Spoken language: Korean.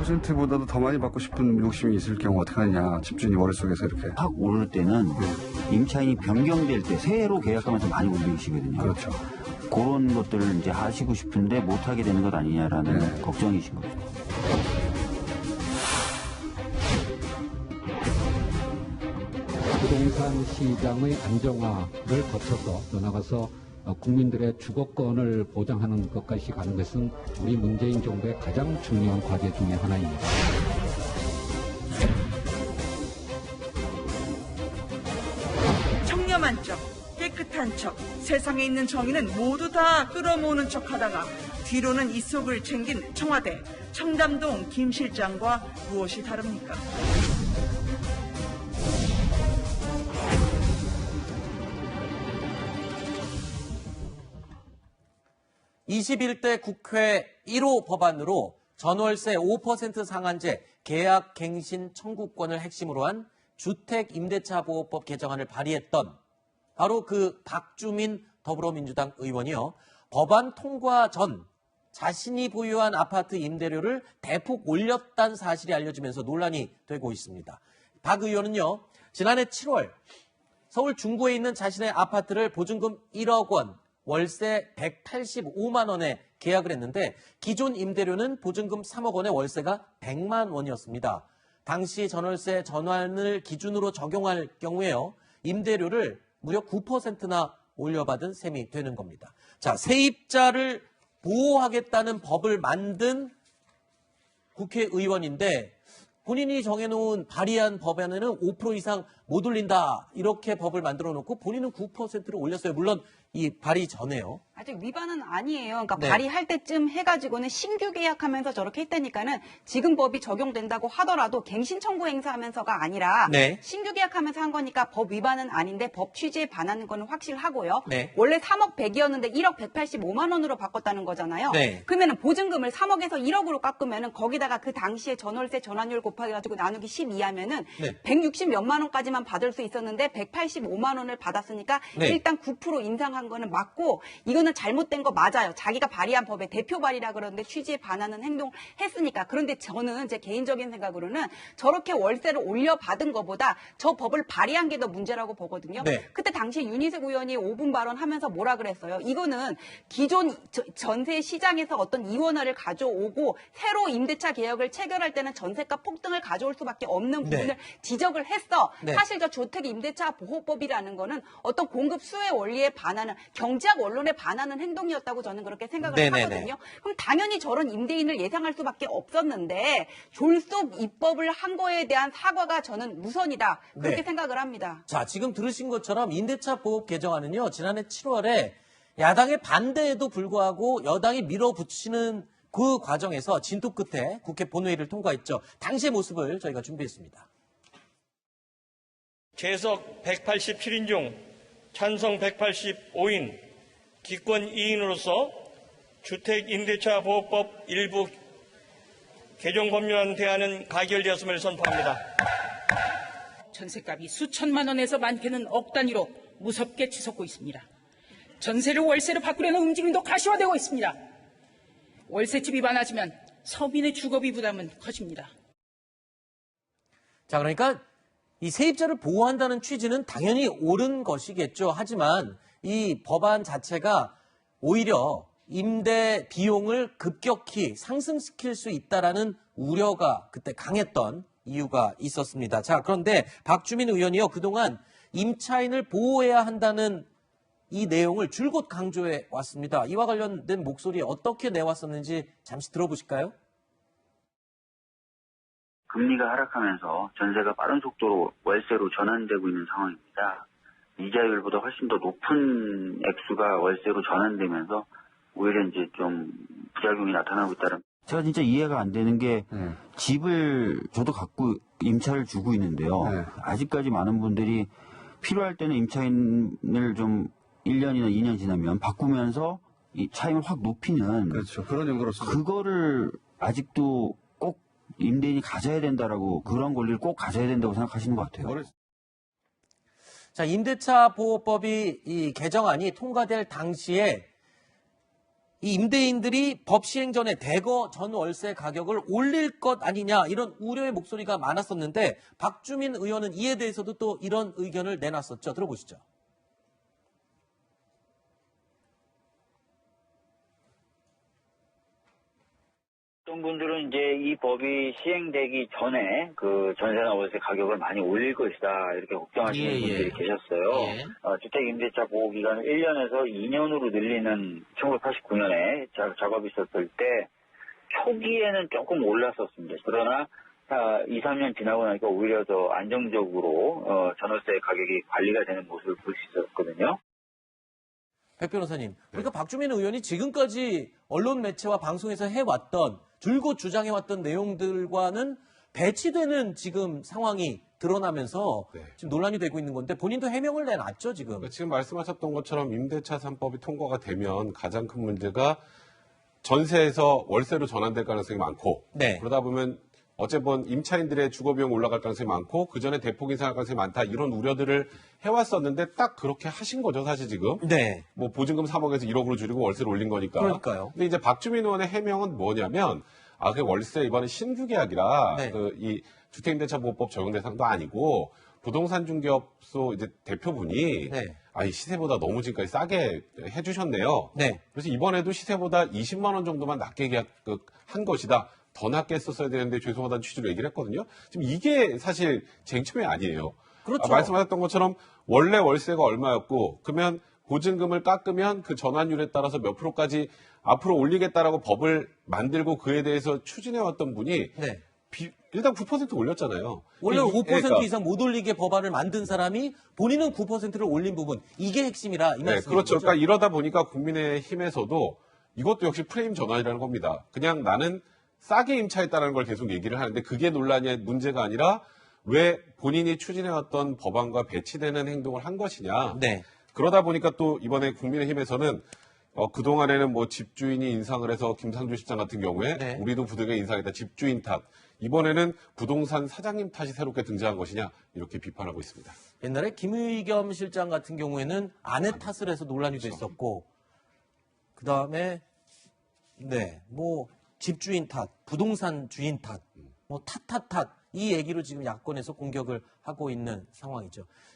5%보다도 더 많이 받고 싶은 욕심이 있을 경우 어떻게 하느냐. 집주인이 머릿속에서 이렇게. 확 오를 때는 임차인이 변경될 때 새로 계약하면서 많이 올리시거든요. 그렇죠. 그런 것들을 이제 하시고 싶은데 못하게 되는 것 아니냐라는 걱정이신 거죠. 부동산 시장의 안정화를 거쳐서 더 나아가서 국민들의 주거권을 보장하는 것까지 가는 것은 우리 문재인 정부의 가장 중요한 과제 중의 하나입니다. 청렴한 척, 깨끗한 척, 세상에 있는 정의는 모두 다 끌어모으는 척하다가 뒤로는 이 속을 챙긴 청와대, 청담동 김 실장과 무엇이 다릅니까? 21대 국회 1호 법안으로 전월세 5% 상한제 계약 갱신 청구권을 핵심으로 한 주택임대차보호법 개정안을 발의했던 바로 그 박주민 더불어민주당 의원이요. 법안 통과 전 자신이 보유한 아파트 임대료를 대폭 올렸다는 사실이 알려지면서 논란이 되고 있습니다. 박 의원은요. 지난해 7월 서울 중구에 있는 자신의 아파트를 보증금 1억 원, 월세 185만 원에 계약을 했는데 기존 임대료는 보증금 3억 원에 월세가 100만 원이었습니다. 당시 전월세 전환을 기준으로 적용할 경우에요. 임대료를 무려 9%나 올려받은 셈이 되는 겁니다. 자, 세입자를 보호하겠다는 법을 만든 국회의원인데 본인이 정해놓은 발의한 법안에는 5% 이상 못 올린다 이렇게 법을 만들어 놓고 본인은 9%를 올렸어요. 물론 이 발의 전에요. 아직 위반은 아니에요. 그러니까 네. 발의할 때쯤 해가지고는 신규 계약하면서 저렇게 했다니까는 지금 법이 적용된다고 하더라도 갱신 청구 행사하면서가 아니라 네. 신규 계약하면서 한 거니까 법 위반은 아닌데 법 취지에 반하는 거는 확실하고요. 네. 원래 3억 100이었는데 1억 185만 원으로 바꿨다는 거잖아요. 네. 그러면은 보증금을 3억에서 1억으로 깎으면은 거기다가 그 당시에 전월세 전환율 곱하기가지고 나누기 12하면은 네. 160 몇만 원까지만 받을 수 있었는데 185만 원을 받았으니까 네. 일단 9% 인상한 거는 맞고 이거는 잘못된 거 맞아요. 자기가 발의한 법의 대표 발의라 그러는데 취지에 반하는 행동을 했으니까. 그런데 저는 제 개인적인 생각으로는 저렇게 월세를 올려받은 것보다 저 법을 발의한 게 더 문제라고 보거든요. 네. 그때 당시에 윤희숙 의원이 5분 발언하면서 뭐라 그랬어요. 이거는 기존 전세 시장에서 어떤 이원화를 가져오고 새로 임대차 개혁을 체결할 때는 전세가 폭등을 가져올 수밖에 없는 부분을 네. 지적을 했어. 네. 사실 저 주택 임대차 보호법이라는 거는 어떤 공급 수혜 원리에 반하는 경제학 원론에 반하는 행동이었다고 저는 그렇게 생각을 네네네. 하거든요. 그럼 당연히 저런 임대인을 예상할 수밖에 없었는데 졸속 입법을 한 거에 대한 사과가 저는 우선이다. 그렇게 네. 생각을 합니다. 자, 지금 들으신 것처럼 임대차 보호 개정안은요. 지난해 7월에 야당의 반대에도 불구하고 여당이 밀어붙이는 그 과정에서 진도 끝에 국회 본회의를 통과했죠. 당시의 모습을 저희가 준비했습니다. 재석 187인 중 찬성 185인 기권 2인으로서 주택임대차보호법 일부 개정 법률안 대안은 가결되었음을 선포합니다. 전셋값이 수천만 원에서 많게는 억 단위로 무섭게 치솟고 있습니다. 전세를 월세로 바꾸려는 움직임도 가시화되고 있습니다. 월세집이 많아지면 서민의 주거비 부담은 커집니다. 자, 그러니까 이 세입자를 보호한다는 취지는 당연히 옳은 것이겠죠. 하지만 이 법안 자체가 오히려 임대 비용을 급격히 상승시킬 수 있다라는 우려가 그때 강했던 이유가 있었습니다. 자, 그런데 박주민 의원이요. 그동안 임차인을 보호해야 한다는 이 내용을 줄곧 강조해 왔습니다. 이와 관련된 목소리 어떻게 내왔었는지 잠시 들어보실까요? 금리가 하락하면서 전세가 빠른 속도로 월세로 전환되고 있는 상황입니다. 이자율보다 훨씬 더 높은 액수가 월세로 전환되면서 오히려 이제 좀 부작용이 나타나고 있다는. 제가 진짜 이해가 안 되는 게 집을 저도 갖고 임차를 주고 있는데요. 아직까지 많은 분들이 필요할 때는 임차인을 좀 1년이나 2년 지나면 바꾸면서 이 차임을 확 높이는. 그렇죠. 그런 용도로서. 그거를 아직도 꼭 임대인이 가져야 된다라고 그런 권리를 꼭 가져야 된다고 생각하시는 것 같아요. 자, 임대차 보호법이 이 개정안이 통과될 당시에 이 임대인들이 법 시행 전에 대거 전월세 가격을 올릴 것 아니냐 이런 우려의 목소리가 많았었는데 박주민 의원은 이에 대해서도 또 이런 의견을 내놨었죠. 들어보시죠. 어떤 분들은 이제 이 법이 시행되기 전에 그 전세나 월세 가격을 많이 올릴 것이다 이렇게 걱정하시는 분들이 계셨어요. 주택임대차 보호기간을 1년에서 2년으로 늘리는 1989년에 작업이 있었을 때 초기에는 조금 올랐었습니다. 그러나 2, 3년 지나고 나니까 오히려 더 안정적으로 전월세 가격이 관리가 되는 모습을 볼 수 있었거든요. 백 변호사님, 그러니까 박주민 의원이 지금까지 언론 매체와 방송에서 해왔던 줄곧 주장해왔던 내용들과는 배치되는 지금 상황이 드러나면서 지금 논란이 되고 있는 건데 본인도 해명을 내놨죠, 지금. 그러니까 지금 말씀하셨던 것처럼 임대차 3법이 통과가 되면 가장 큰 문제가 전세에서 월세로 전환될 가능성이 많고 그러다 보면 어쨌든 임차인들의 주거비용 올라갈 가능성이 많고 그전에 대폭 인상할 가능성이 많다 이런 우려들을 해왔었는데 딱 그렇게 하신 거죠 사실 지금. 뭐 보증금 3억에서 1억으로 줄이고 월세를 올린 거니까. 그러니까요. 근데 이제 박주민 의원의 해명은 뭐냐면 그 월세 이번에 신규 계약이라 이 주택임대차보호법 적용 대상도 아니고 부동산 중개업소 이제 대표분이 이 시세보다 너무 지금까지 싸게 해주셨네요. 그래서 이번에도 시세보다 20만 원 정도만 낮게 계약한 것이다. 더 낮게 했었어야 되는데 죄송하다는 취지로 얘기를 했거든요. 지금 이게 사실 쟁점이 아니에요. 그렇죠. 말씀하셨던 것처럼 원래 월세가 얼마였고 그러면 보증금을 깎으면 그 전환율에 따라서 몇 프로까지 앞으로 올리겠다라고 법을 만들고 그에 대해서 추진해왔던 분이 일단 9% 올렸잖아요. 원래 5% 그러니까. 이상 못 올리게 법안을 만든 사람이 본인은 9%를 올린 부분 이게 핵심이라 이 말씀이죠. 그렇죠. 그러니까 이러다 보니까 국민의힘에서도 이것도 역시 프레임 전환이라는 겁니다. 그냥 나는 싸게 임차했다는 걸 계속 얘기를 하는데 그게 논란의 문제가 아니라 왜 본인이 추진해왔던 법안과 배치되는 행동을 한 것이냐. 그러다 보니까 또 이번에 국민의힘에서는 그동안에는 뭐 집주인이 인상을 해서 김상조 실장 같은 경우에 우리도 부동산 인상했다 집주인 탓. 이번에는 부동산 사장님 탓이 새롭게 등장한 것이냐 이렇게 비판하고 있습니다. 옛날에 김의겸 실장 같은 경우에는 아내 탓을 해서 논란이 됐었고 그다음에 뭐 집주인 탓, 부동산 주인 탓, 뭐 탓 이 얘기로 지금 야권에서 공격을 하고 있는 상황이죠.